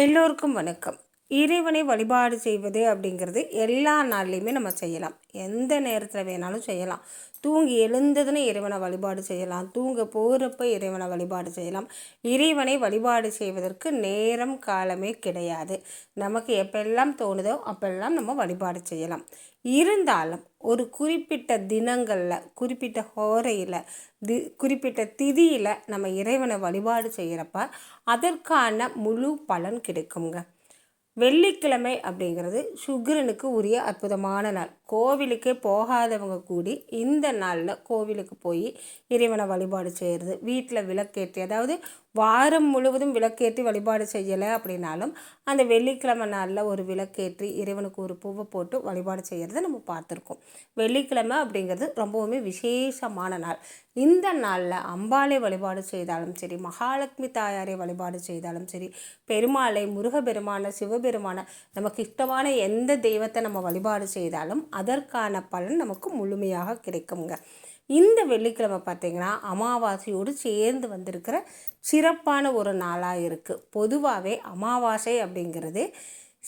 எல்லோருக்கும் வணக்கம். இறைவனை வழிபாடு செய்வது அப்படிங்கிறது எல்லா நாள்லையுமே நம்ம செய்யலாம். எந்த நேரத்தில் வேணாலும் செய்யலாம். தூங்கி எழுந்ததுன்னு இறைவனை வழிபாடு செய்யலாம். தூங்க போகிறப்ப இறைவனை வழிபாடு செய்யலாம். இறைவனை வழிபாடு செய்வதற்கு நேரம் காலமே கிடையாது. நமக்கு எப்பெல்லாம் தோணுதோ அப்பெல்லாம் நம்ம வழிபாடு செய்யலாம். இருந்தாலும் ஒரு குறிப்பிட்ட தினங்களில், குறிப்பிட்ட ஹோரையில், குறிப்பிட்ட திதியில் நம்ம இறைவனை வழிபாடு செய்கிறப்ப அதற்கான முழு பலன் கிடைக்குங்க. வெள்ளிக்கிழமை அப்படிங்கிறது சுக்கிரனுக்கு உரிய அற்புதமான நாள். கோவிலுக்கே போகாதவங்க கூடி இந்த நாளில் கோவிலுக்கு போய் இறைவனை வழிபாடு செய்கிறது, வீட்டில் விளக்கேற்றி, அதாவது வாரம் முழுவதும் விளக்கேற்றி வழிபாடு செய்யலை அப்படின்னாலும் அந்த வெள்ளிக்கிழமை நாளில் ஒரு விளக்கேற்றி இறைவனுக்கு ஒரு பூவை போட்டு வழிபாடு செய்கிறத நம்ம பார்த்துருக்கோம். வெள்ளிக்கிழமை அப்படிங்கிறது ரொம்பவுமே விசேஷமான நாள். இந்த நாளில் அம்பாளை வழிபாடு செய்தாலும் சரி, மகாலட்சுமி தாயாரை வழிபாடு செய்தாலும் சரி, பெருமாளை, முருகப்பெருமான, சிவபெருமான, நமக்கு இஷ்டமான எந்த தெய்வத்தை நம்ம வழிபாடு செய்தாலும் அதற்கான பலன் நமக்கு முழுமையாக கிடைக்குங்க. இந்த வெள்ளிக்கிழமை பார்த்திங்கன்னா அமாவாசையோடு சேர்ந்து வந்திருக்கிற சிறப்பான ஒரு நாளாக இருக்குது. பொதுவாகவே அமாவாசை அப்படிங்கிறது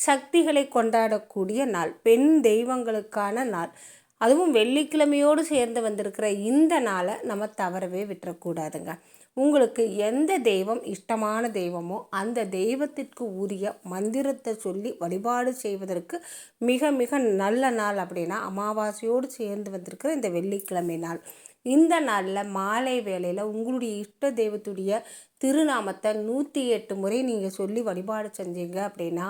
சக்திகளை கொண்டாடக்கூடிய நாள், பெண் தெய்வங்களுக்கான நாள். அதுவும் வெள்ளிக்கிழமையோடு சேர்ந்து வந்திருக்கிற இந்த நாளை நம்ம தவறவே விட்டுறக்கூடாதுங்க. உங்களுக்கு எந்த தெய்வம் இஷ்டமான தெய்வமோ அந்த தெய்வத்திற்கு உரிய மந்திரத்தை சொல்லி வழிபாடு செய்வதற்கு மிக மிக நல்ல நாள் அப்படின்னா அமாவாசையோடு சேர்ந்து வந்திருக்கிற இந்த வெள்ளிக்கிழமை நாள். இந்த நாளில் மாலை வேளையில் உங்களுடைய இஷ்ட தெய்வத்துடைய திருநாமத்தை 108 முறை நீங்கள் சொல்லி வழிபாடு செஞ்சீங்க அப்படின்னா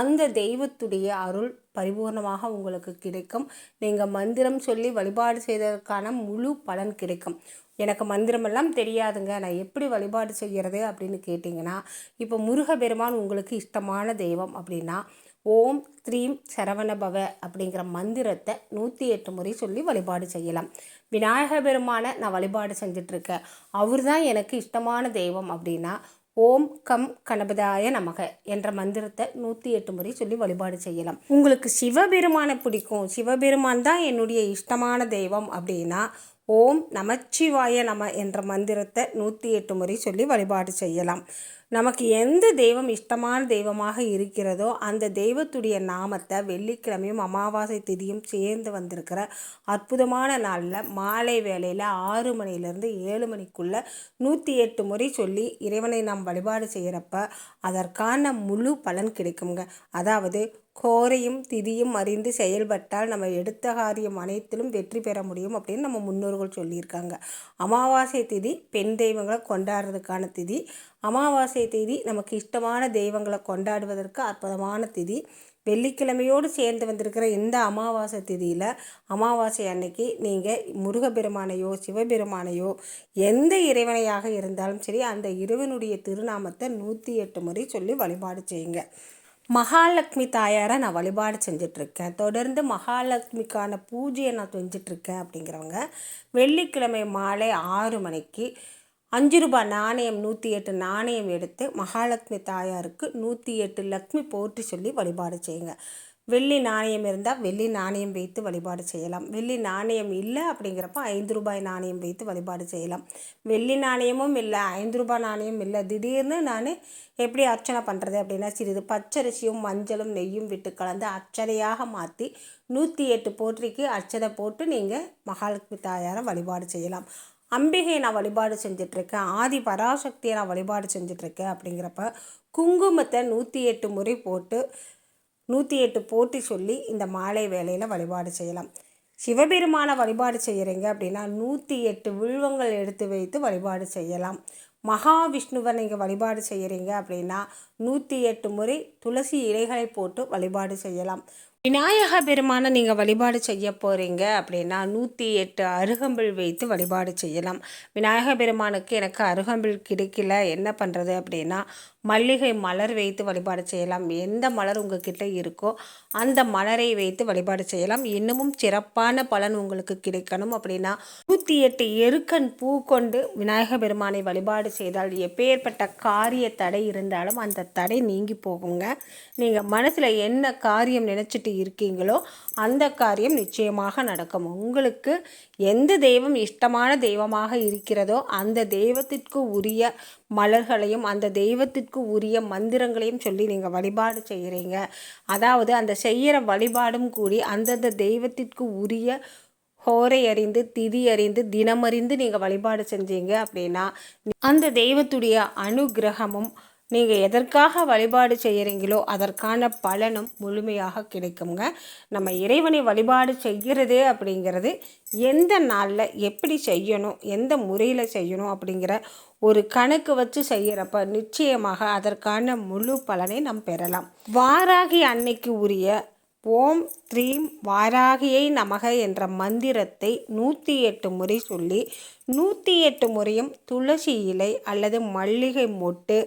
அந்த தெய்வத்துடைய அருள் பரிபூர்ணமாக உங்களுக்கு கிடைக்கும். நீங்கள் மந்திரம் சொல்லி வழிபாடு செய்வதற்கான முழு பலன் கிடைக்கும். எனக்கு மந்திரமெல்லாம் தெரியாதுங்க, நான் எப்படி வழிபாடு செய்கிறது அப்படின்னு கேட்டிங்கன்னா, இப்போ முருகப்பெருமான் உங்களுக்கு இஷ்டமான தெய்வம் அப்படின்னா ஓம் ஸ்ரீம் சரவணபவ அப்படிங்கிற மந்திரத்தை 108 முறை சொல்லி வழிபாடு செய்யலாம். விநாயக பெருமானை நான் வழிபாடு செஞ்சிட்ருக்கேன், அவர் தான் எனக்கு இஷ்டமான தெய்வம் அப்படின்னா ஓம் கம் கணபதாய நமக என்ற மந்திரத்தை 108 முறை சொல்லி வழிபாடு செய்யலாம். உங்களுக்கு சிவபெருமானை பிடிக்கும், சிவபெருமான் தான் என்னுடைய இஷ்டமான தெய்வம் அப்படின்னா ஓம் நமச்சிவாய நம என்ற மந்திரத்தை 108 முறை சொல்லி வழிபாடு செய்யலாம். நமக்கு எந்த தெய்வம் இஷ்டமான தெய்வமாக இருக்கிறதோ அந்த தெய்வத்துடைய நாமத்தை வெள்ளிக்கிழமையும் அமாவாசை திதியும் சேர்ந்து வந்திருக்கிற அற்புதமான நாளில் மாலை வேளையில் 6 மணிலேருந்து 7 மணிக்குள்ளே 108 முறை சொல்லி இறைவனை நாம் வழிபாடு செய்கிறப்ப அதற்கான முழு பலன் கிடைக்குங்க. அதாவது கோரையும் திதியும் அறிந்து செயல்பட்டால் நம்ம எடுத்த காரியம் அனைத்திலும் வெற்றி பெற முடியும் அப்படின்னு நம்ம முன்னோர்கள் சொல்லியிருக்காங்க. அமாவாசை திதி பெண் தெய்வங்களை கொண்டாடுறதுக்கான திதி. அமாவாசை திதி நமக்கு இஷ்டமான தெய்வங்களை கொண்டாடுவதற்கு அற்புதமான திதி. வெள்ளிக்கிழமையோடு சேர்ந்து வந்திருக்கிற இந்த அமாவாசை திதியில் அமாவாசை அன்னைக்கு நீங்கள் முருகப்பெருமானையோ சிவபெருமானையோ எந்த இறைவனையாக இருந்தாலும் சரி அந்த இறைவனுடைய திருநாமத்தை 108 முறை சொல்லி வழிபாடு செய்யுங்க. மகாலட்சுமி தாயாரை நான் வழிபாடு செஞ்சிட்ருக்கேன், தொடர்ந்து மகாலட்சுமிக்கான பூஜையை நான் செஞ்சிட்ருக்கேன் அப்படிங்கிறவங்க வெள்ளிக்கிழமை மாலை 6 மணிக்கு 5 ரூபாய் நாணயம் 108 நாணயம் எடுத்து மகாலட்சுமி தாயாருக்கு 108 லக்ஷ்மி போற்றி சொல்லி வழிபாடு செய்யுங்க. வெள்ளி நாணயம் இருந்தால் வெள்ளி நாணயம் வைத்து வழிபாடு செய்யலாம். வெள்ளி நாணயம் இல்லை அப்படிங்கிறப்ப 5 ரூபாய் நாணயம் வைத்து வழிபாடு செய்யலாம். வெள்ளி நாணயமும் இல்லை, 5 ரூபாய் நாணயம் இல்லை, திடீர்னு நான் எப்படி அர்ச்சனை பண்ணுறது அப்படின்னா சிறிது பச்சரிசியும் மஞ்சளும் நெய்யும் விட்டு கலந்து அர்ச்சனையாக மாற்றி 108 போற்றிக்கு அர்ச்சனை போட்டு நீங்கள் மகாலட்சுமி தாயாரை வழிபாடு செய்யலாம். அம்பிகையை நான் வழிபாடு செஞ்சிட்ருக்கேன், ஆதி பராசக்தியை நான் வழிபாடு செஞ்சிட்ருக்கேன் அப்படிங்கிறப்ப குங்குமத்தை 108 முறை போட்டு 108 போட்டி சொல்லி இந்த மாலை வேளையில் வழிபாடு செய்யலாம். சிவபெருமான வழிபாடு செய்கிறீங்க அப்படின்னா 108 வில்வங்கள் எடுத்து வைத்து வழிபாடு செய்யலாம். மகாவிஷ்ணுவை நீங்கள் வழிபாடு செய்கிறீங்க அப்படின்னா 108 முறை துளசி இலைகளை போட்டு வழிபாடு செய்யலாம். விநாயக பெருமானை நீங்கள் வழிபாடு செய்ய போகிறீங்க அப்படின்னா 108 அருகம்பில் வைத்து வழிபாடு செய்யலாம். விநாயக பெருமானுக்கு எனக்கு அருகம்பில் கிடைக்கல, என்ன பண்ணுறது அப்படின்னா மல்லிகை மலர் வைத்து வழிபாடு செய்யலாம். எந்த மலர் உங்ககிட்ட இருக்கோ அந்த மலரை வைத்து வழிபாடு செய்யலாம். இன்னமும் சிறப்பான பலன் உங்களுக்கு கிடைக்கணும் அப்படின்னா 108 எருக்கன் பூ கொண்டு விநாயக பெருமானை வழிபாடு செய்தால் எப்பேற்பட்ட காரிய தடை இருந்தாலும் அந்த தடை நீங்கி போகுங்க. நீங்கள் மனசில் என்ன காரியம் நினச்சிட்டு இருக்கீங்களோ அந்த காரியம் நிச்சயமாக நடக்கும். உங்களுக்கு எந்த தெய்வம் இஷ்டமான தெய்வமாக இருக்கிறதோ அந்த தெய்வத்திற்கு உரிய மலர்களையும் அந்த தெய்வத்திற்கு உரிய மந்திரங்களையும் சொல்லி நீங்கள் வழிபாடு செய்கிறீங்க. அதாவது அந்த செய்கிற வழிபாடும் கூடி அந்தந்த தெய்வத்திற்கு உரிய ஹோரை அறிந்து திதி அறிந்து தினமறிந்து நீங்கள் வழிபாடு செஞ்சீங்க அப்படின்னா அந்த தெய்வத்துடைய அனுகிரகமும் நீங்கள் எதற்காக வழிபாடு செய்கிறீங்களோ அதற்கான பலனும் முழுமையாக கிடைக்குங்க. நம்ம இறைவனை வழிபாடு செய்கிறது அப்படிங்கிறது எந்த நாளில் எப்படி செய்யணும், எந்த முறையில் செய்யணும் அப்படிங்கிற ஒரு கணக்கு வச்சு செய்கிறப்ப நிச்சயமாக அதற்கான முழு பலனை நாம் பெறலாம். வாராகி அன்னைக்கு உரிய ஓம் த்ரீம் வாராகியை நமக என்ற மந்திரத்தை 108 முறை சொல்லி 108 முறையும் துளசி இலை அல்லது மல்லிகை மொட்டு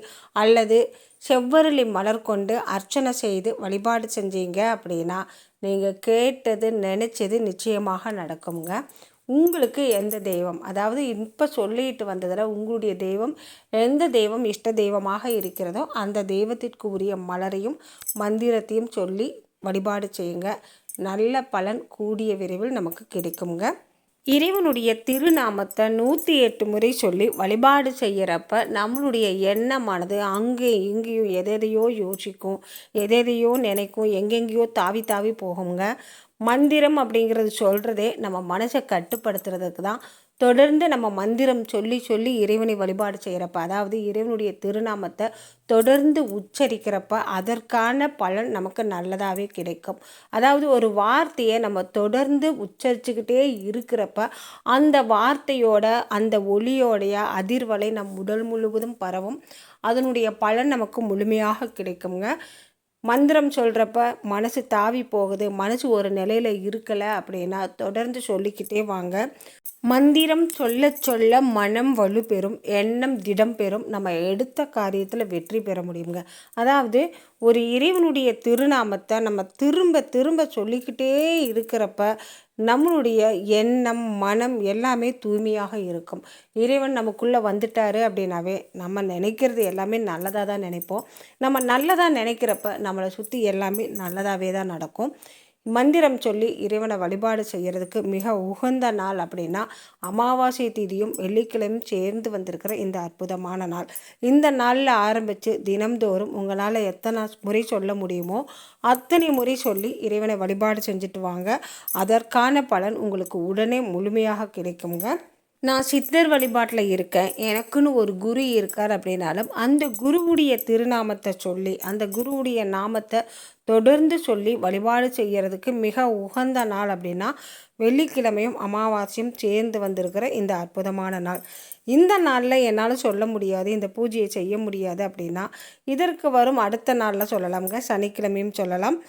அல்லது செவ்வரளி மலர் கொண்டு அர்ச்சனை செய்து வழிபாடு செஞ்சீங்க அப்படின்னா நீங்கள் கேட்டது நினச்சது நிச்சயமாக நடக்குங்க. உங்களுக்கு எந்த தெய்வம், அதாவது இப்போ சொல்லிட்டு வந்ததில் உங்களுடைய தெய்வம் எந்த தெய்வம் இஷ்ட தெய்வமாக இருக்கிறதோ அந்த தெய்வத்திற்கு உரிய மலரையும் மந்திரத்தையும் சொல்லி வழிபாடு செய்யுங்க. நல்ல பலன் கூடிய விரைவில் நமக்கு கிடைக்குங்க. இறைவனுடைய திருநாமத்தை 108 முறை சொல்லி வழிபாடு செய்கிறப்ப நம்மளுடைய எண்ணமானது அங்கே இங்கேயும் எதையோ யோசிக்கும், எதையோ நினைக்கும், எங்கெங்கேயோ தாவி தாவி போகுங்க. மந்திரம் அப்படிங்கிறது சொல்கிறதே நம்ம மனசை கட்டுப்படுத்துறதுக்கு தான். தொடர்ந்து நம்ம மந்திரம் சொல்லி சொல்லி இறைவனை வழிபாடு செய்கிறப்ப, அதாவது இறைவனுடைய திருநாமத்தை தொடர்ந்து உச்சரிக்கிறப்ப அதற்கான பலன் நமக்கு நல்லதாகவே கிடைக்கும். அதாவது ஒரு வார்த்தையை நம்ம தொடர்ந்து உச்சரிச்சுக்கிட்டே இருக்கிறப்ப அந்த வார்த்தையோட அந்த ஒளியோடைய அதிர்வலை நம் உடல் முழுவதும் பரவும். அதனுடைய பலன் நமக்கு முழுமையாக கிடைக்குங்க. மந்திரம் சொல்கிறப்ப மனசு தாவி போகுது, மனசு ஒரு நிலையில் இருக்கலை அப்படின்னா தொடர்ந்து சொல்லிக்கிட்டே வாங்க. மந்திரம் சொல்ல சொல்ல மனம் வலுப்பெறும், எண்ணம் திடம் பெறும், நம்ம எடுத்த காரியத்தில் வெற்றி பெற முடியுங்க. அதாவது ஒரு இறைவனுடைய திருநாமத்தை நம்ம திரும்ப திரும்ப சொல்லிக்கிட்டே இருக்கிறப்ப நம்மளுடைய எண்ணம் மனம் எல்லாமே தூய்மையாக இருக்கும். இறைவன் நமக்குள்ளே வந்துட்டாரு அப்படின்னாவே நம்ம நினைக்கிறது எல்லாமே நல்லதாக தான் நினைப்போம். நம்ம நல்லதாக நினைக்கிறப்ப நம்மளை சுற்றி எல்லாமே நல்லதாகவே தான் நடக்கும். மந்திரம் சொல்லி இறைவனை வழிபாடு செய்கிறதுக்கு மிக உகந்த நாள் அப்படின்னா அமாவாசை திதியும் வெள்ளிக்கிழமையும் சேர்ந்து வந்திருக்கிற இந்த அற்புதமான நாள். இந்த நாளில் ஆரம்பித்து தினம்தோறும் உங்களால் எத்தனை முறை சொல்ல முடியுமோ அத்தனை முறை சொல்லி இறைவனை வழிபாடு செஞ்சுட்டு வாங்க. அதற்கான பலன் உங்களுக்கு உடனே முழுமையாக கிடைக்குங்க. நான் சித்தர் வழிபாட்டில் இருக்கேன், எனக்குன்னு ஒரு குரு இருக்கார் அப்படின்னாலும் அந்த குருவுடைய திருநாமத்தை சொல்லி அந்த குருவுடைய நாமத்தை தொடர்ந்து சொல்லி வழிபாடு செய்கிறதுக்கு மிக உகந்த நாள் அப்படின்னா வெள்ளிக்கிழமையும் அமாவாசையும் சேர்ந்து வந்திருக்கிற இந்த அற்புதமான நாள். இந்த நாளில் என்னால் சொல்ல முடியாது, இந்த பூஜையை செய்ய முடியாது அப்படின்னா இதற்கு வரும் அடுத்த நாளில் சொல்லலாம்ங்க. சனிக்கிழமையும் சொல்லலாம்,